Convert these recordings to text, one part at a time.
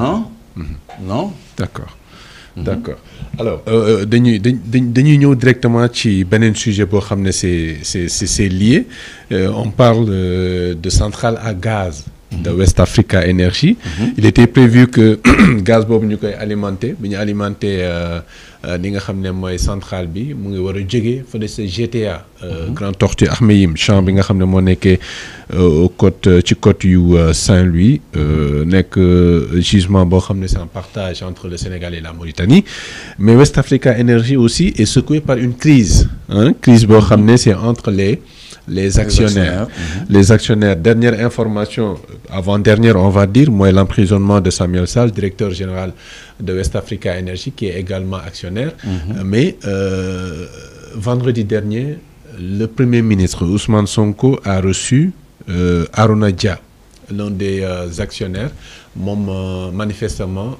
Non, non. D'accord. D'accord. Alors dañuy ñëw directement ci beneen sujet boo xam ne c'est lié. On parle de centrale à gaz de West Africa Energy. Il était prévu que gaz boobu ñu koy alimenter bi ñu alimenter li nga xam ne mooy centrale bi mu ngi war a jóge fële sa GTA. Grand Tortue Ahmeyim champ bi nga xam ne moo nekkee ci côte yu Saint-Louis nekk gisement boo xam ne c'est un partage entre le Sénégal et la Mauritanie. Mais West Africa Energy aussi est secoué par une crise crise boo xam ne c'est entre les actionnaires. Les actionnaires. Dernière information, avant-dernière, on va dire, moi, l'emprisonnement de Samuel Sall, directeur général de West Africa Energy, qui est également actionnaire. Mais vendredi dernier, le Premier ministre Ousmane Sonko a reçu Arona Dia, l'un des actionnaires. Moom manifestement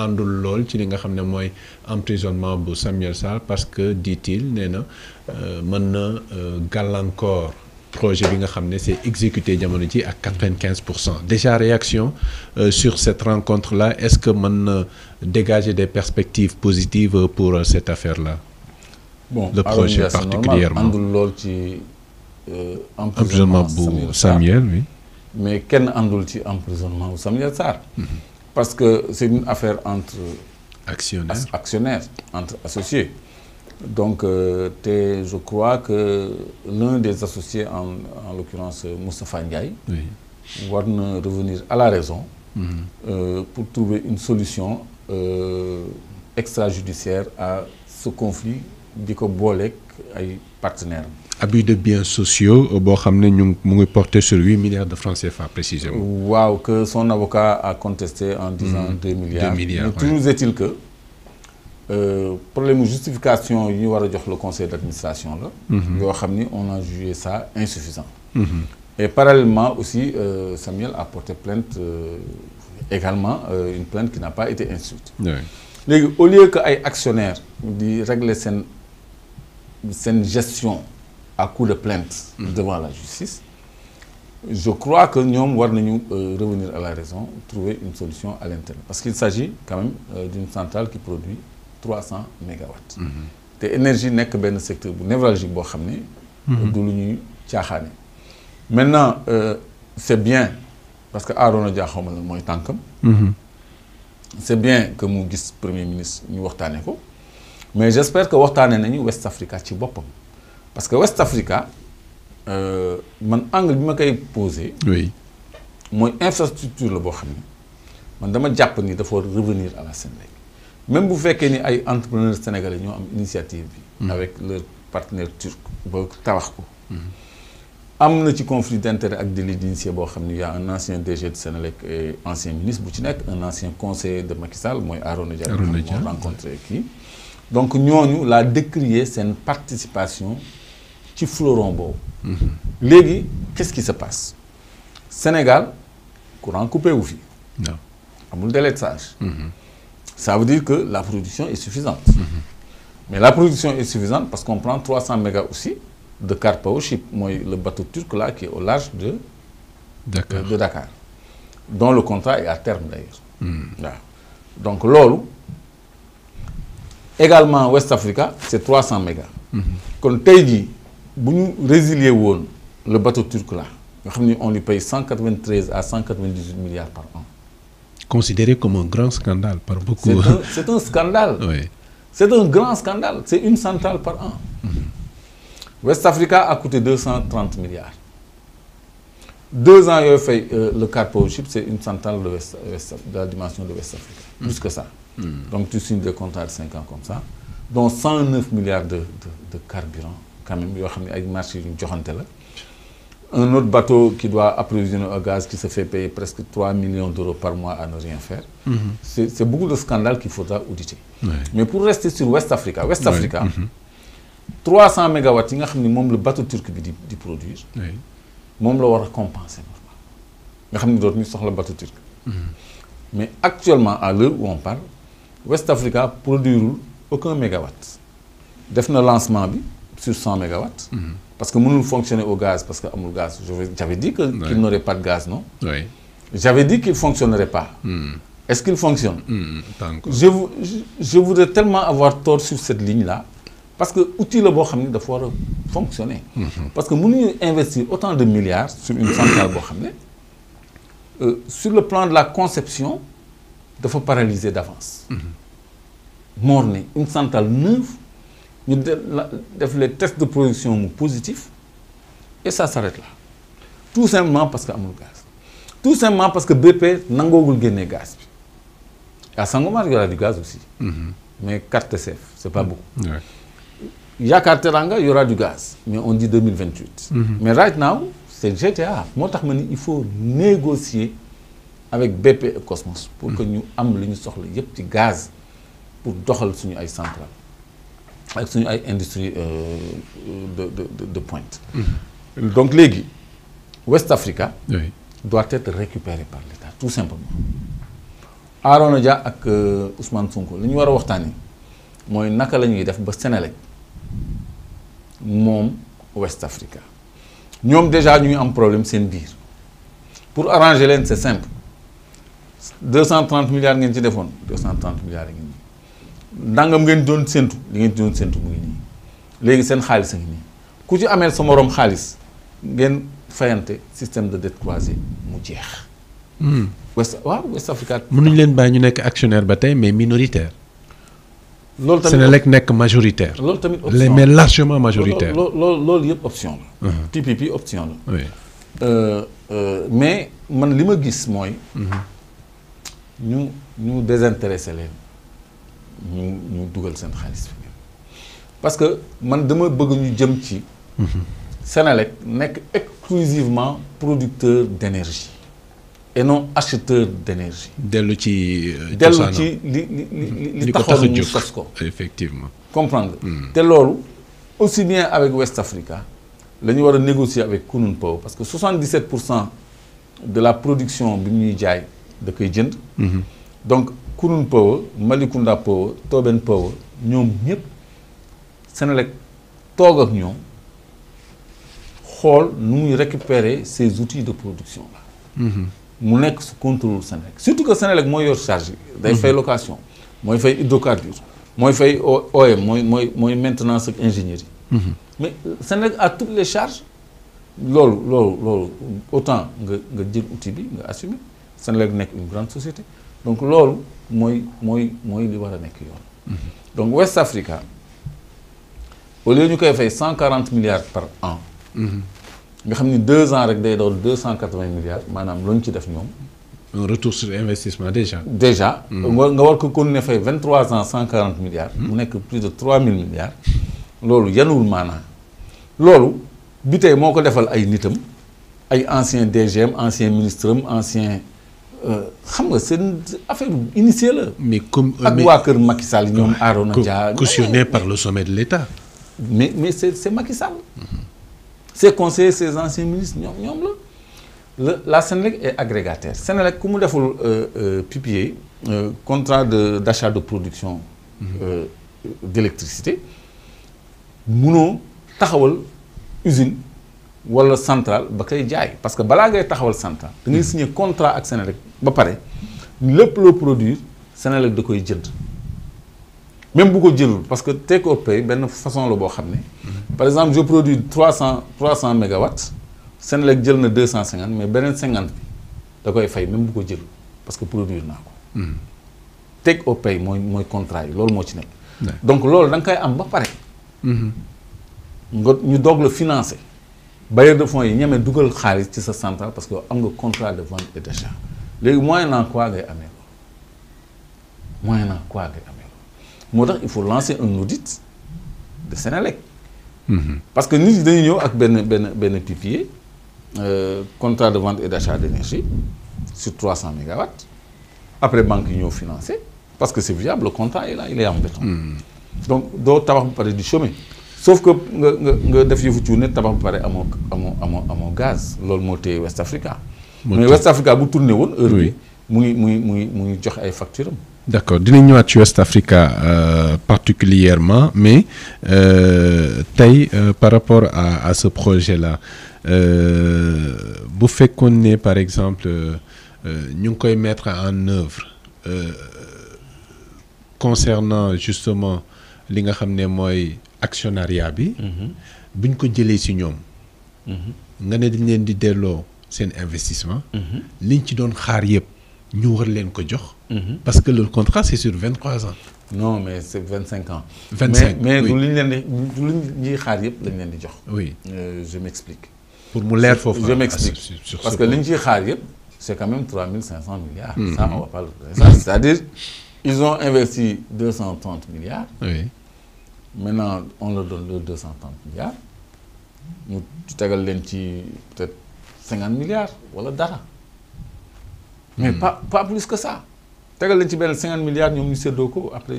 àndul lool ci li nga xam ne mooy emprisonnement bu Samuel Sall parce que dit-il nee na mën na gàllankoor projet bi nga xam ne c'est exécuté jamono ji à 95%. Déjà réaction sur cette rencontre-là, est-ce que mën na dégager des perspectives positives pour cette affaire-là? Bon, le projet particulièrement àndul lool ci emprisonnement bu Samuel, oui. Mais kenn àndul ci emprisonnement bu Samuel Sarr. Parce que c'est une affaire entre actionnaires, entre associés. Donc je crois que l'un des associés, en l'occurrence Moustapha Ndiaye, war na revenir à la raison pour trouver une solution extrajudiciaire à ce conflit di ko booleeg ay partenaires. Abus de biens sociaux boo xam ne mu ngi porté sur 8 milliards de francs CFA précisément. Waaw, que son avocat a contesté en disant 2 milliards. 2 milliards. Mais toujours est-il que problème de justification yi ñu war a jox le conseil d'administration la. yoo xam ni on a jugé ça insuffisant. Et parallèlement aussi Samuel a porté plainte également une plainte qui n'a pas été instruite. Léegi au lieu que ay actionnaires di régler seen gestion à coup de plainte devant la justice, je crois que nous devons revenir à la raison, trouver une solution à l'interne. Parce qu'il s'agit quand même d'une centrale qui produit 300 mégawatts. L'énergie n'est que un secteur névralgique, maintenant, c'est bien, parce que Arona Dia c'est bien que nous le Premier ministre nous mais j'espère que nous avons West Africa ci bopam. Parce que West Africa, mon angle bi ma koy posé. Oui. Mooy infrastructure la boo xam ne man dama jàpp ni dafa revenir à la Sénégal. Même bu fekkee ni ay entrepreneurs sénégalais ñoo am initiative bi. Avec leur partenaire turc ba tabax ko. Am na ci conflit d'intérêt ak délit d'initié boo xam ne y a un ancien DG de Sénélec et ancien ministre bu ci nekk un ancien conseiller de Macky Sall mooy Arona Dia. Moo rencontré kii. Donc ñooñu la décrier seen participation ci fleuron boobu. Léegi qu'est-ce qui se passe? Sénégal courant coupé wu fi. Non. Amul délestage. Ça veut dire que la production est suffisante. Mais la production est suffisante parce qu'on prend 300 mégas aussi de Car Powership, le bateau turc là qui est au large de Dakar. Dont le contrat est à terme d'ailleurs. Donc loolu également West Africa c'est 300 mégas. Kon tey jii bu ñu résilier woon le bateau turc là nga xam ni on lui paye 193 à 198 milliards par an. Considéré comme un grand scandale par beaucoup. C'est un scandale. Oui. C'est un grand scandale. C'est une centrale par an. West Africa a coûté 230 milliards. 2 ans, le Car Powership, c'est une centrale de la dimension de West Africa. Plus que ça. Donc tu signes des contrats de 5 ans comme ça, dont 109 milliards de carburant, quand même, il y a un marché. Un autre bateau qui doit approvisionner au gaz qui se fait payer presque 3 millions d'euros par mois à ne rien faire. C'est beaucoup de scandales qu'il faudra auditer. Ouais. Mais pour rester sur West Africa, 300 mégawatts, le bateau turc de produire, il doit compenser. Il le bateau turc. Mais actuellement, à l'heure où on parle, West Africa produit aucun mégawatt. Il fait un lancement sur 100 mégawatts. Parce que nous fonctionner au gaz, parce qu'il y a gaz. J'avais dit qu'il n'aurait pas de gaz, non? Oui. J'avais dit qu'il ne fonctionnerait pas. Est-ce qu'il fonctionne? Pas encore. Je voudrais tellement avoir tort sur cette ligne-là, parce que l'outil le bon il doit fonctionner. Parce que nous investir autant de milliards sur une centrale sur le plan de la conception, il faut paralyser d'avance. Morne, une centrale neuve, nous avons les tests de production positifs et ça s'arrête là. Tout simplement parce qu'il y a du gaz. Tout simplement parce que BP n'a pas gagné gaz. À Sangomar, il y aura du gaz aussi. Mais carte TCF, ce n'est pas beaucoup. Il y a Carteranga, il y aura du gaz. Mais on dit 2028. Mais right now, c'est GTA. Moi, il faut négocier avec BP et Cosmos pour que nous ayons le petit gaz pour doxal suñu ay centrale avec suñu ay industrie de pointe. Donc légui West Africa doit être récupéré par l'État tout simplement. Arona Dia ak Ousmane Sonko li ñu wara waxtani moy naka lañuy def ba Sénélec mom West Africa. Ñom déjà ñu am problème sen biir. Pour arranger len c'est simple. 230 milliards ngeen ci defoon 230 milliards ngeen ndangam ngeen doon sentu li ngeen doon sentu mu ngi nii léegi seen xaalis a ngi nii ku ci ameel sa morom xaalis ngeen fayante système de dette croisée mu jeex. West Africa. mënuñ leen bàyyi ñu nekk actionnaire ba tey mais minoritaire. loolu tamit Sénélec nekk majoritaire. loolu tamit option mais largement majoritaire. loolu yëpp option la. PPP option la. oui. Mais man li ma gis mooy. ñu désintéressé leen ñu dugal seen xaalis fi parce que man dama bëgg ñu jëm ci Sénélec nekk exclusivement producteur d'énergie et non acheteur d'énergie. dellu ci li taxoon ñu sos ko effectivement comprendre te loolu aussi bien avec West Africa la ñu war a négocier avec Kunun Power parce que 77% de la production bi ñuy jaay da koy jënd. Donc Kunun Power Malicounda Power Toben Power ñoom ñëpp Sénélec toog ak ñoom xool nu muy récupérer ces outils de production là. mu nekk sous contrôle Sénélec surtout que Sénélec mooy yor charge day fay location mooy fay hydrocarbures mooy fay OM mooy maintenance ak ingénierie. Mais Sénélec a toutes les charges loolu autant nga jël outil bi nga assumer. Sénélec nekk une grande société donc loolu mooy li war a nekk yoon. Donc West Africa au lieu ñu koy fay 140 milliards par an. nga xam ni 2 ans rek day doon 280 milliards maanaam lu ñu ci def ñoom. un retour sur investissement déjà. nga war ko continuer fay 23 ans 140 milliards. mu nekk plus de 3000 milliards. loolu yanuwul maanaam loolu bi tey moo ko defal ay nitam ay anciens DGM anciens ministres anciens. xam nga seen affaire initiée la. mais comme ak waa kër Macky Sall ñoom Arona Dia. cautionné par le sommet de l'État. mais c'est Macky Sall. ses conseillers ses anciens ministres ñoom la Sénélec est agrégataire Sénélec ku mu deful PPA contrat d'achat de production d'électricité munoo taxawal usine wala centrale ba koy jaay parce que balaa ngay taxawal centrale da ngay signer contrat ak Sénélec ba pare lépp loo produire Sénélec da koy jënd même bu ko jëlul parce que take or pay benn façon la boo xam ne par exemple je produis 300 mégawatts Sénélec jël na 250 mais beneen 50 bi da koy fay même bu ko jëlul parce que produire naa ko take or pay mooy contrat yi loolu moo ci nekk donc loolu da nga koy am ba pare nga ñu doog la financer bailleur de fonds yi ñeme dugal xaalis ci sa centrale parce que am nga contrat de vente et d'achat léegi moyennant quoi ngay amee moo tax il faut lancer un audit de Sénélec parce que nit ñi dañuy ñëw ak benn PPA contrat de vente et d'achat d'énergie sur 300 mégawatts après banque yi ñëw financer parce que c'est viable le contrat est là il est en béton donc doo tabax bu pare di chômer sauf que nga def yëfu cuune tabax bu pare amoo gaz loolu moo téye West Africa mais West Africa bu tourné woon heure bi mu ngi joxe ay facture am. D'accord dinañ ñëwaat ci West Africa particulièrement mais tey par rapport à ce projet là bu fekkoon ne par exemple ñu ngi koy mettre en œuvre concernant justement li nga xam ne mooy actionnariat bi. buñ ko jëlee ci ñoom. nga ne dañ leen di delloo seen investissement. liñ ci doon xaar yëpp ñu war leen ko jox. parce que le contrat c'est sur 23 ans. non mais c'est 25 ans. 25 mais oui. du li ñu leen di du li ñuy xaar yëpp lañ leen di jox. oui je m'explique. pour mu leer foofu. je m'explique sur parce que li ñu ciy xaar yëpp c'est quand même 3500 milliards. Ça on va pas le ça c'est-à-dire ils ont investi 230 milliards. oui. Maintenant on leur donne leurs 230 milliards ñu tegal leen ci peut-être 50 milliards wala dara. mais pas plus que ça. tegal leen ci benn 50 milliards ñoom ñu séddoo ko après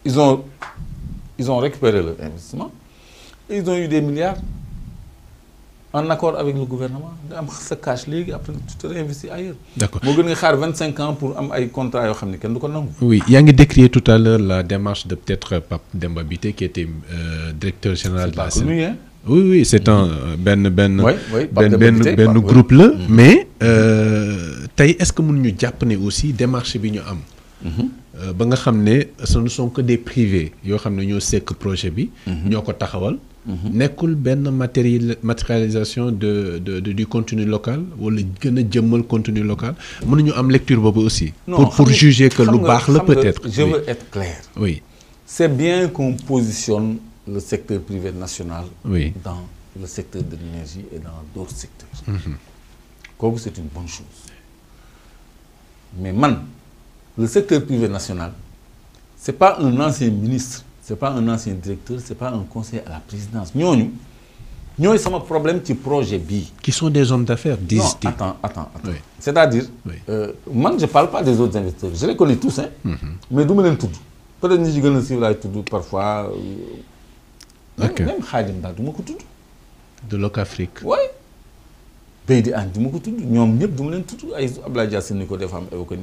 ils ont récupéré leur investissement et ils ont eu des milliards en accord avec le gouvernement nga am sa cash léegi après tu te réinvestis ailleurs. D'accord. moo gën nga xaar 25 ans pour am ay contrats yoo xam ne kenn du ko nangu. Oui, yaa ngi décrié tout à l'heure la démarche de peut-être Pape Demba Bitèye qui était directeur général de la c'est pas connu, hein? Oui, c'est un benn groupe la. Mais tey est-ce que mën ñu jàpp ne aussi démarche bi ñu am. ba nga xam ne ce ne sont que des privés yoo xam ne ñoo sekk projet bi. ñoo ko taxawal. nekkul benn matérialisation du contenu local wala gën a jëmmal contenu local mënuñu am lecture boobu aussi. pour juger que lu baax la peut-être. je veux être clair. Oui. C'est bien qu'on positionne le secteur privé national. Oui. Dans le secteur de l'énergie et dans d'autres secteurs. Kooku c'est une bonne chose. Mais le secteur privé national, c'est pas un ancien ministre. C'est pas un ancien directeur, c'est pas un conseiller à la présidence. Ñooñu sama problème ci projet bii. Qui sont des hommes d'affaires, disent-ils. Non, attends. Oui. C'est-à-dire, oui. Je parle pas des autres investisseurs. Je les connais tous, hein. Mais du ma leen tudd. Peut-être ñi ci gën a siiw laay tudd parfois. Ok. Même Khadim daal du ma ko tudd. De Locafrique. Oui. Beydi Anne du ma ko tudd ñoom ñëpp du ma leen tudd ay Abdoulaye Diassine ni ko des femmes évoqué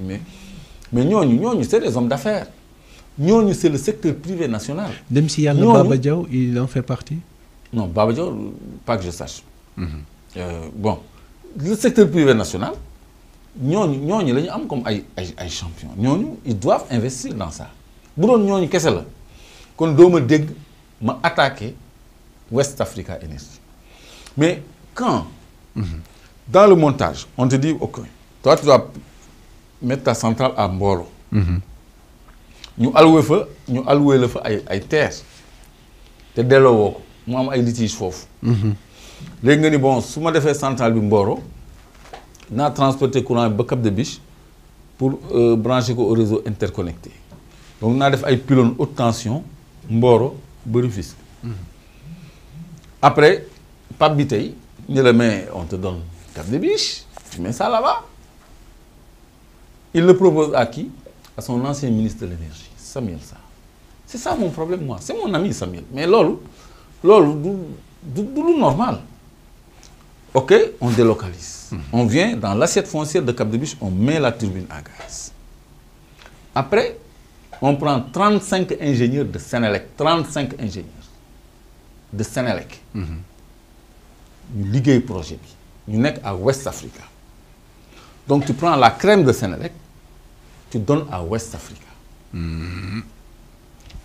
mais ñooñu c'est des hommes d'affaires. Ñooñu c'est le secteur privé national. Dem si yàlla Baba Diaw il en fait partie. Non Baba Diaw pas que je sache. Bon le secteur privé national ñooñu la ñu am comme ay champions ñooñu ils doivent investir dans ça bu doon ñooñu kese la kon doo ma dégg ma attaquer West Africa Energy mais quand dans le montage on te dit ok toi tu dois mettre ta centrale à Mboro. ñu alloué la fa ay terres te delloo woo ko mu am ay litiges foofu. léegi nga ni bon su ma defee centrale bi Mboro naa transporter courant bi ba Cap de Biche pour brancher ko au réseau interconnecté donc naa def ay pylônes haute tension Mboro ba Rufisque. Après Pape Bitèye ñu la mais on te donne Cap de Biche tu mets ça là-bas. Il le propose à qui? À son ancien ministre de l'énergie, Samuel Sarr. C'est ça mon problème, moi. C'est mon ami Samuel. Mais lolo, du normal. Ok, on délocalise. On vient dans l'assiette foncière de Cap de Biche, on met la turbine à gaz. Après, on prend 35 ingénieurs de Sénélec. 35 ingénieurs de Sénélec. Ñu liggéey projet bi. Ñu nekk à West Africa. Donc tu prends la crème de Sénélec, tu donnes à West Africa.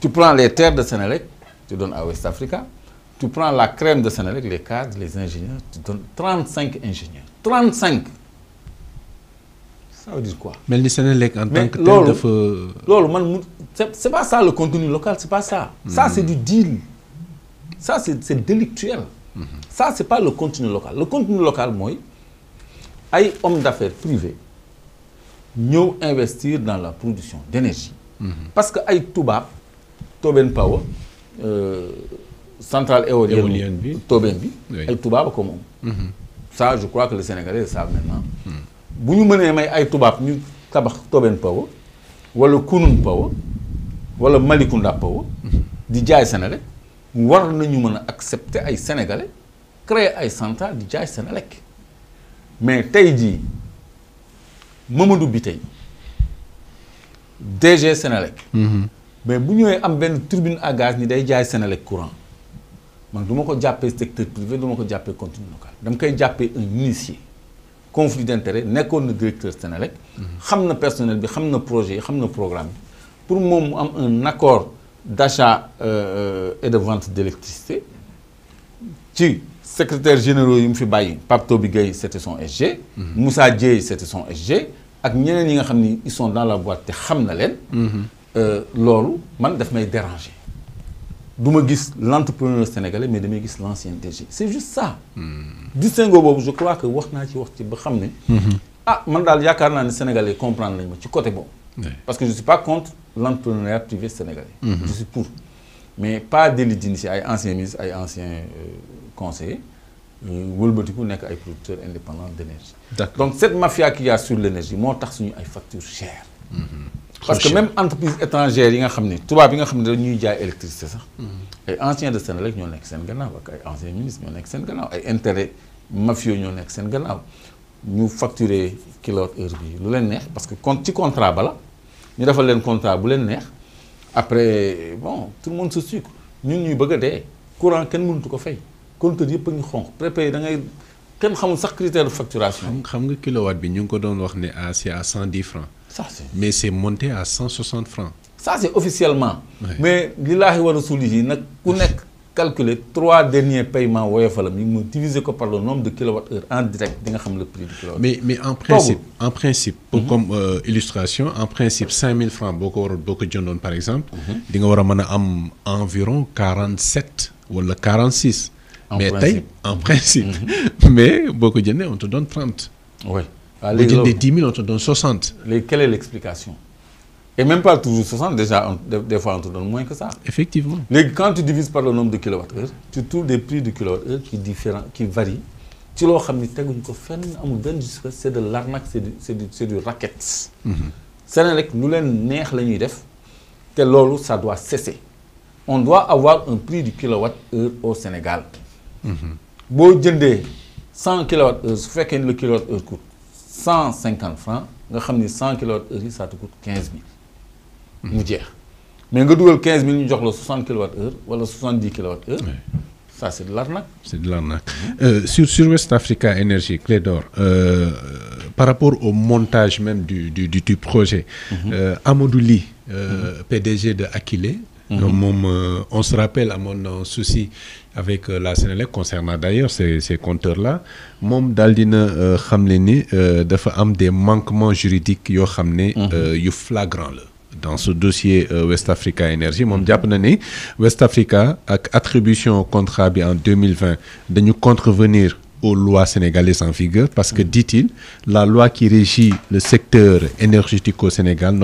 Tu prends les terres de Sénélec, tu donnes à West Africa. Tu prends la crème de Sénélec, les cadres, les ingénieurs, tu donnes 35 ingénieurs. 35! Ça veut dire quoi? Mais le Sénélec en tant que tel c'est pas ça le contenu local, c'est pas ça. Ça c'est du deal. Ça c'est délictuel. Ça c'est pas le contenu local. Le contenu local, moi, ay hommes d'affaires privés ñëw investir dans la production d'énergie. Parce que ay tubaab Toben Power centrale éolienne bi Toben bi ay tubaab ko moom. Ça je crois que les Sénégalais le savent maintenant. bu ñu mënee may ay tubaab ñu tabax Toben Power wala Kunun Power wala Malicounda Power di jaay Sénélec war nañu mën a accepter ay Sénégalais créer ay centrales di jaay Sénélec. Mais tey jii Mamadou Bitèye DG Sénélec. Mais bu ñëwee am benn turbine à gaz ni day jaay Sénélec courant man du ma ko jàppee secteur privé du ma ko jàppee contenu local dama koy jàppee un initié conflit d'intérêt nekkoon na directeur Sénélec. xam na personnel bi xam na projet yi xam na programme bi pour moom mu am un accord d'achat et de vente d'électricité ci secrétaire généraux yi mu fi bàyyi Pape Toby Gueye c'était son SG. Moussa Dieye c'était son SG. ak ñeneen yi nga xam ni ils sont dans la boîte te xam na leen. loolu man daf may déranger. du ma gis l'entrepreneur sénégalais mais damay gis l'ancien DG c'est juste ça. distinguo boobu je crois que wax naa ci ba xam ne. man daal yaakaar naa ne sénégalais comprendre nañ ma ci côté boobu. parce que je suis pas contre l'entrepreneuriat privé sénégalais. Je suis pour mais pas délit d'initier ay anciens ministres ay anciens conseillers wëlbatiku nekk ay producteurs indépendants d'énergie. Donc cette mafia qu'il y a sur l'énergie moo tax suñu ay factures chères. Parce que même entreprise étrangère yi nga xam ne tubaab yi nga xam ne dañuy jaay électricité sax. ay anciens de Sénélec ñoo nekk seen gannaaw ak ay anciens ministres ñoo nekk seen gannaaw ay intérêts mafieux ñoo nekk seen gannaaw ñu facturer kilowattheure bi lu leen neex parce que ci contrat bala ñu defal leen contrat bu leen neex après bon tout le monde se sucre ñun ñuy bëgg a dee courant kenn mënatu ko fay compteur yëpp a ngi xonq prépayé da ngay kenn xamul sax critère de facturation. xam nga kilowatt bi ñu ngi ko doon wax ne c'est à 110 francs. Ça, mais c'est monté à 160 francs. Ça, c'est officiellement. Oui. Mais lillahi wa rasulihi nag ku nekk calculer 3 derniers paiements woyofalam yi mu diviser ko par le nombre de kilowattheures en direct di nga xam le prix du kilowatt. mais en principe pour comme illustration en principe 5000 francs boo ko jëndoon par exemple. di nga war a mën a am environ 47 wala 46. mais tey en principe. mais boo ko jëndee on te donne 30. oui. bu jëndee 10 000 on te donne 60. Quelle est l'explication? Et même pas toujours 60, déjà, des fois on te donne moins que ça. Effectivement. Quand tu divises par le nombre de kilowattheures, tu trouves des prix de kilowattheure qui varient. Tu vois, c'est de l'arnaque, c'est du racket. Sénélec, nous l'avons ça doit cesser. On doit avoir un prix du kilowattheure au Sénégal. Si vous avez 100 kilowattheures, ça fait que le kilowattheure coûte 150 francs, 100 kilowattheures, ça te coûte 15 000. Mais si tu 15 000, tu as 60 kWh ou 70 kWh. Ça, c'est de l'arnaque. C'est de l'arnaque. Sur West Africa Energy, Clédor, par rapport au montage même du projet, Amadou Ly, PDG de Akile, on se rappelle à mon souci avec la Sénélec concernant d'ailleurs ces compteurs-là, mom daldina xamlé ni dafa am des manquements juridiques yo xamné yu flagrants là. Dans ce dossier West Africa Energy mom japp na ni West Africa ak attribution contrat bi en 2020 dañu contrevenir aux lois sénégalaises en vigueur parce que dit-il la loi qui régit le secteur énergétique au Sénégal